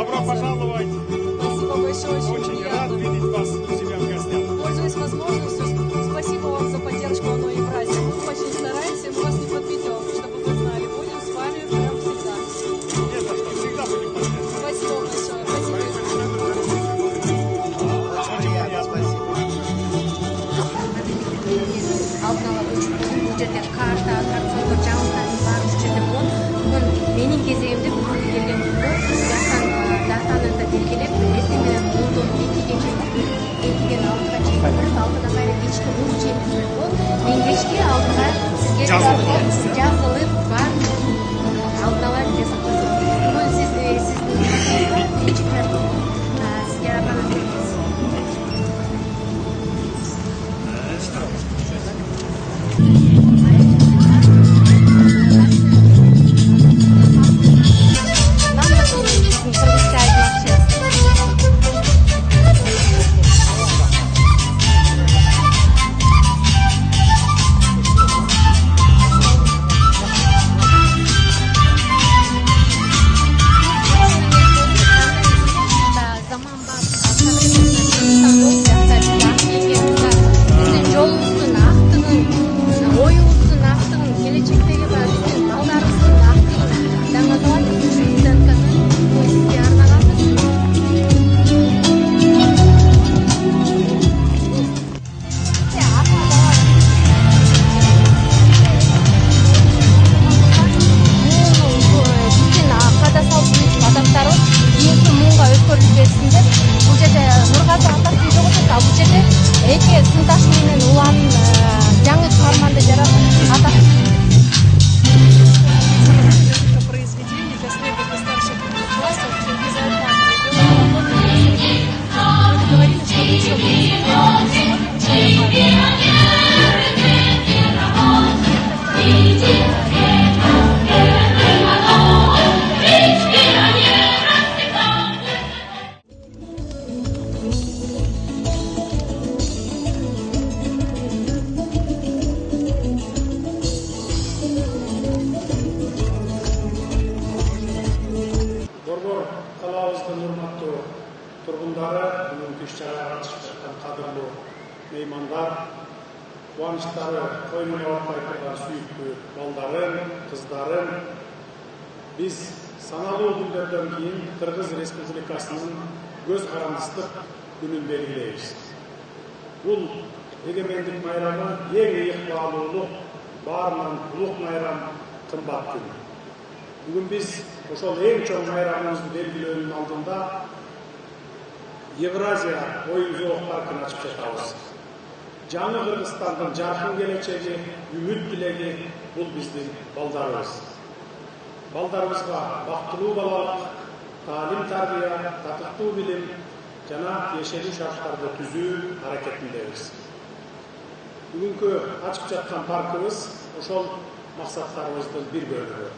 Добро пожаловать. Спасибо большое, Очень рад видеть вас у себя в гостях. Пользуясь возможностью, спасибо вам за поддержку Оно Евразии. Мы очень стараемся, мы вас не подведем, чтобы вы знали. Будем с вами прям всегда. Не за что, всегда будем поддерживать. Спасибо большое. Спасибо. Очень приятно. Алдын ала бұл жерде карта, аттракциондар, жаңалықтардың барлық жерде болады. Бүгін менің кезегімде бүгінгі келген күнді жақын датаны да белгілеп, ертеңмен 10-2-ге чейін алтыға чейін алтыдан бері кешкі 10 чейін болды. Мен кешке алтыға сізге жазылып бар алдын ала жасақтасып. Бүгін сіздің бірінші сізге апарып береміз. Тұрғындары, бүгінгі іс-шараға қатысып жатқан қадірлі меймандар, қуаныштары қойнына орнай тұрған сүйікті балдарын, қыздарын, біз санаулы күндерден кейін Қырғыз Республикасының көз қарандыстық күнін белгілейміз. Бұл егемендік майрамы ең иықпалылық, барынан ұлық майрам қымбат күн. Бүгін біз ошол ең чоң майрамымызды белгілеудің алдында Евразия ойын-сауық паркын ашып жатабыз. Жаңы Кыргызстандын жаркын келечеги, үмүт тилеги бул биздин балдарыбыз. Балдарыбызга бактылуу балалык, таалим-тарбия, татыктуу билим жана тиешелүү шарттарды түзүү аракетиндебиз. Бүгүнкү ачып жаткан паркыбыз ошол максаттарыбыздын бир бөлүгү.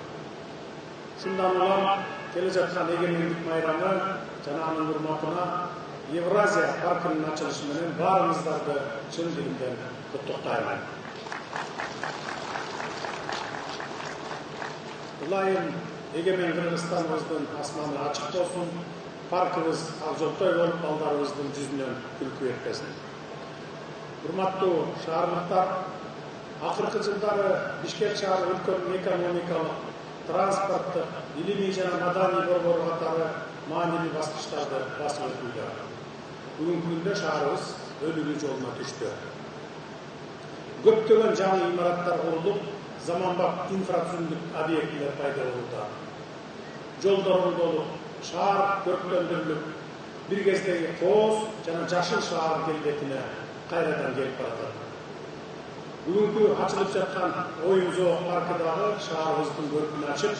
Шундан улам келе жаткан эгемендик майрамы жана анын урматына Евразия паркынын ачылышы менен баарыңыздарды чын дилимден куттуктайм. Ылайым эгемен Кыргызстаныбыздын асманы ачык болсун, паркыбыз акжолтой болуп, балдарыбыздын жүзүнөн күлкү этпесин. Урматтуу шаардыктар, акыркы жылдары Бишкек шаары өлкөнүн экономикалык, транспорттук, илимий жана маданий борбору катары маанилүү баскычтарды басып өтүүдө. Бүгүнкү күндө шаарыбыз өлүгүү жолуна түштү. Көптөгөн жаңы имараттар курулуп, заманбап инфраструктурлук объектилер пайда болууда. Жолдор оңдолуп, шаар көрктөндүрүлүп, бир кездеги кооз жана жашыл шаар келбетине кайрадан келип баратат. Бүгүнкү ачылып жаткан оюн-зоок паркы дагы шаарыбыздын көркүн ачып,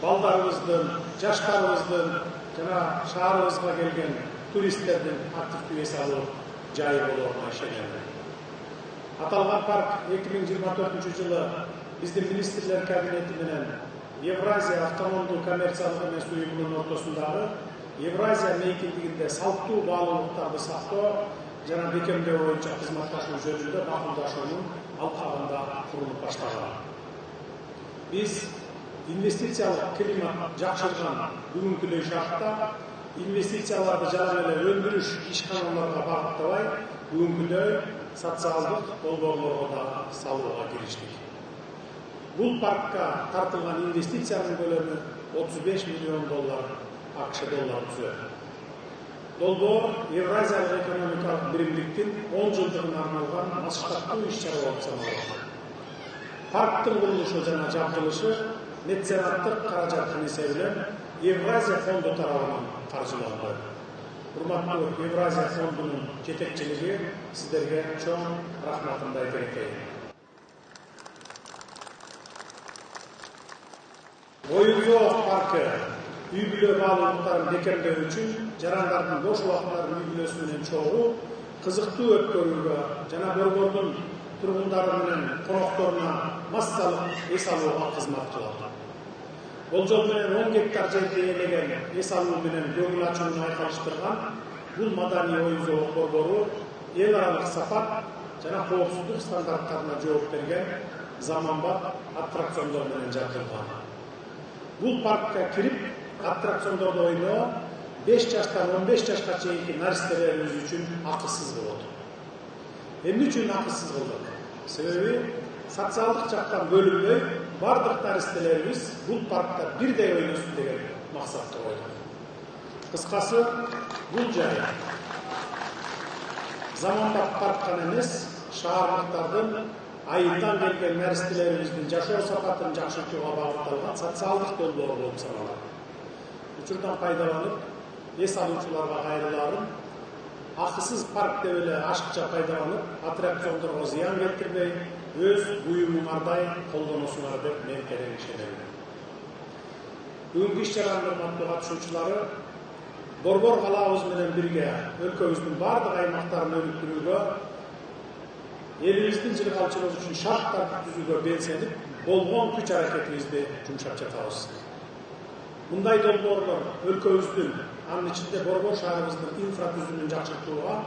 балдарыбыздын, жаштарыбыздын жана шаарыбызга келген туристтердин активдүү эс алуу жайы болоруна ишенем. Аталган парк 2024 жылы биздин министрлер кабинети менен Евразия автономдуу коммерциялык эмес уюмунун ортосундагы Евразия мейкиндигинде салттуу баалуулуктарды сактоо жана бекемдөө боюнча кызматташуу жөнүндө макулдашуунун алкагында курулуп башталган. Биз инвестициялық климат жақшырған бүгінгідей шартта инвестицияларды жана эле өндүрүш ишканаларга багыттабай бүгүнкүдөй социалдык долбоорлорго да салууга кириштик. Бул паркка тартылган инвестициянын көлөмү $35 миллион АКШ доллары түзөт. Долбоор Евразиялык экономикалык биримдиктин 10 жылдыгына арналган масштабтуу иш-чара болуп саналат. Парктын курулушу жана жабдылышы меценаттык каражаттын эсебинен Евразия фонду тарабынан каржыланды. Урматтуу Евразия фондунун жетекчилиги сиздерге чоң рахматымды айта кетейин. Оюн-Зоок паркы үй-бүлө баалуулуктарын бекемдөө үчүн жарандардын бош убактарын үй-бүлөсү менен чогуу, кызыктуу өткөрүүгө жана борбордун тургундары менен конокторуна массалык эс алууга кызмат кылат. Болжол менен 10 гектар жерди ээлеген эс алуу менен көңүл ачууну айкалыштырган бул маданий оюн-зоок борбору эл аралык сапат жана коопсуздук стандарттарына жооп берген заманбап аттракциондор менен жабдылган. Бул паркка кирип аттракциондорду ойноо 5 жаштан 15 жашка чейинки наристелерибиз үчүн акысыз болот. Эмне үчүн акысыз болот? Себеби социалдык жактан бөлүнбөй бардык наристелерибиз бул паркта бирдей ойносун деген максатты койдук. Кыскасы, бул жай заманбап парк гана эмес, шаардыктардын айылдан келген наристелерибиздин жашоо сапатын жакшыртууга багытталган социалдык долбоор болуп саналат. Учурдан пайдаланып, эс алуучуларга кайрыларын акысыз парк деп эле ашыкча пайдаланып, аттракциондорго зыян келтирбей, өз буюмуңардай колдоносуңар деп мен терең ишенем. Бүгүнкү иш-чаранын урматтуу катышуучулары, борбор калаабыз менен бирге өлкөбүздүн бардык аймактарын өнүктүрүүгө, элибиздин жылгалчылыгы үчүн шарттарды түзүүгө белсенип, болгон күч аракетибизди жумшап жатабыз. Мындай долбоорлор өлкөбүздүн, анын ичинде Борбор шаарыбыздын инфратүзүмүн жакшыртууга,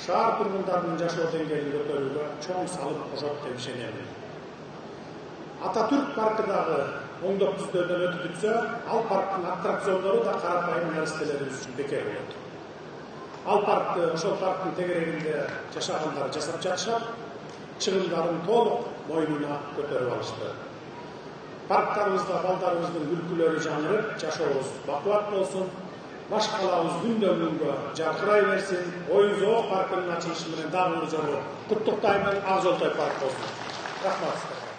шаар тургундарынын жашоо деңгээлин көтөрүүгө чоң салым кошот деп ишенем. Ататүрк паркы дагы оңдоп түздөөдөн өтүп бүтсө, ал парктын аттракциондору да карапайым наристелерибиз үчүн бекер болот. Ал паркты, ошол парктын тегерегинде жашагандар жасап жатышат, чыгымдарын толук мойнуна көтөрүп алышты. Парктарыбызда балдарыбыздын күлкүлөрү жаңырып, жашообуз бакубат болсун, баш калаабыз күндөн күнгө жаркырай берсин. Оюн-Зоок паркынын ачылышы менен дагы жолу куттуктайм. Ак Жолтой парк болсун. Рахмат.